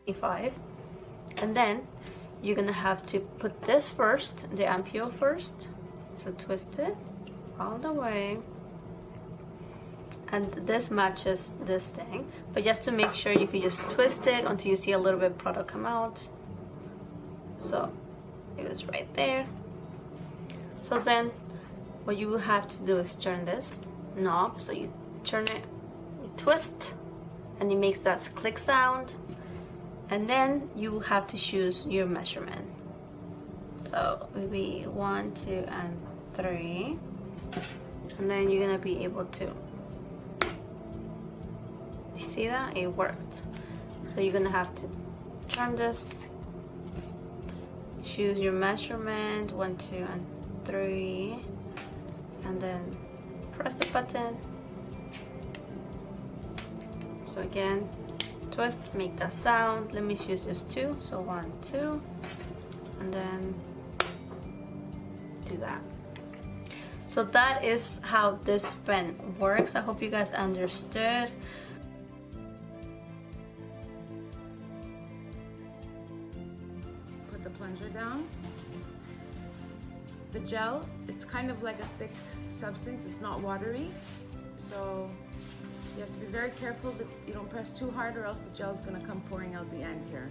25. And then you're gonna have to put this first, the ampoule first. So twist it all the way. And this matches this thing. But just to make sure, you can just twist it until you see a little bit of product come out. So it was right there. So then what you will have to do is turn this knob. So you turn it, you twist, and it makes that click sound. And then you have to choose your measurement. So maybe 1, 2, and 3. And then you're gonna be able to, you see that? It worked. So you're gonna have to turn this, choose your measurement, 1, 2, and 3, and then press the button. So again, twist, make that sound. Let me choose just 2. So 1, 2, and then do that. So that is how this pen works. I hope you guys understood. Put the plunger down. The gel, it's kind of like a thick substance. It's not watery. So you have to be very careful that you don't press too hard, or else the gel is going to come pouring out the end here.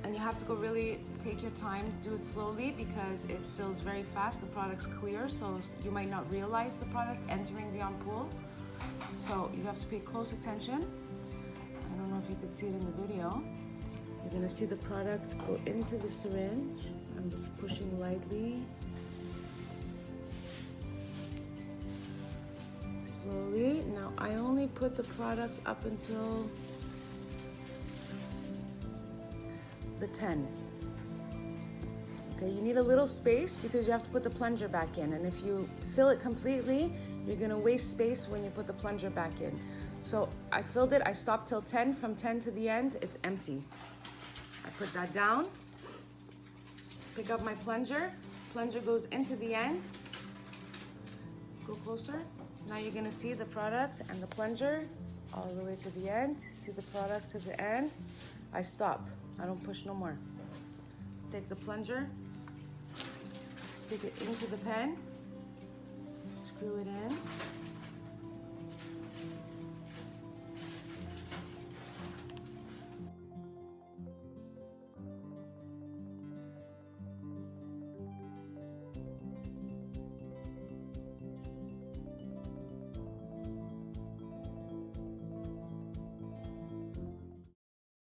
And you have to go really take your time, do it slowly, because it fills very fast. The product's clear, so you might not realize the product entering the ampoule. So you have to pay close attention. I don't know if you could see it in the video. You're going to see the product go into the syringe. I'm just pushing lightly. Slowly. Now I only put the product up until the 10. Okay, you need a little space because you have to put the plunger back in, and if you fill it completely, you're gonna waste space when you put the plunger back in. So I filled it, I stopped till 10. From 10 to the end, it's empty. I put that down, pick up my plunger goes into the end. Go closer. Now you're gonna see the product and the plunger all the way to the end. See the product to the end. I stop, I don't push no more. Take the plunger, stick it into the pen, screw it in.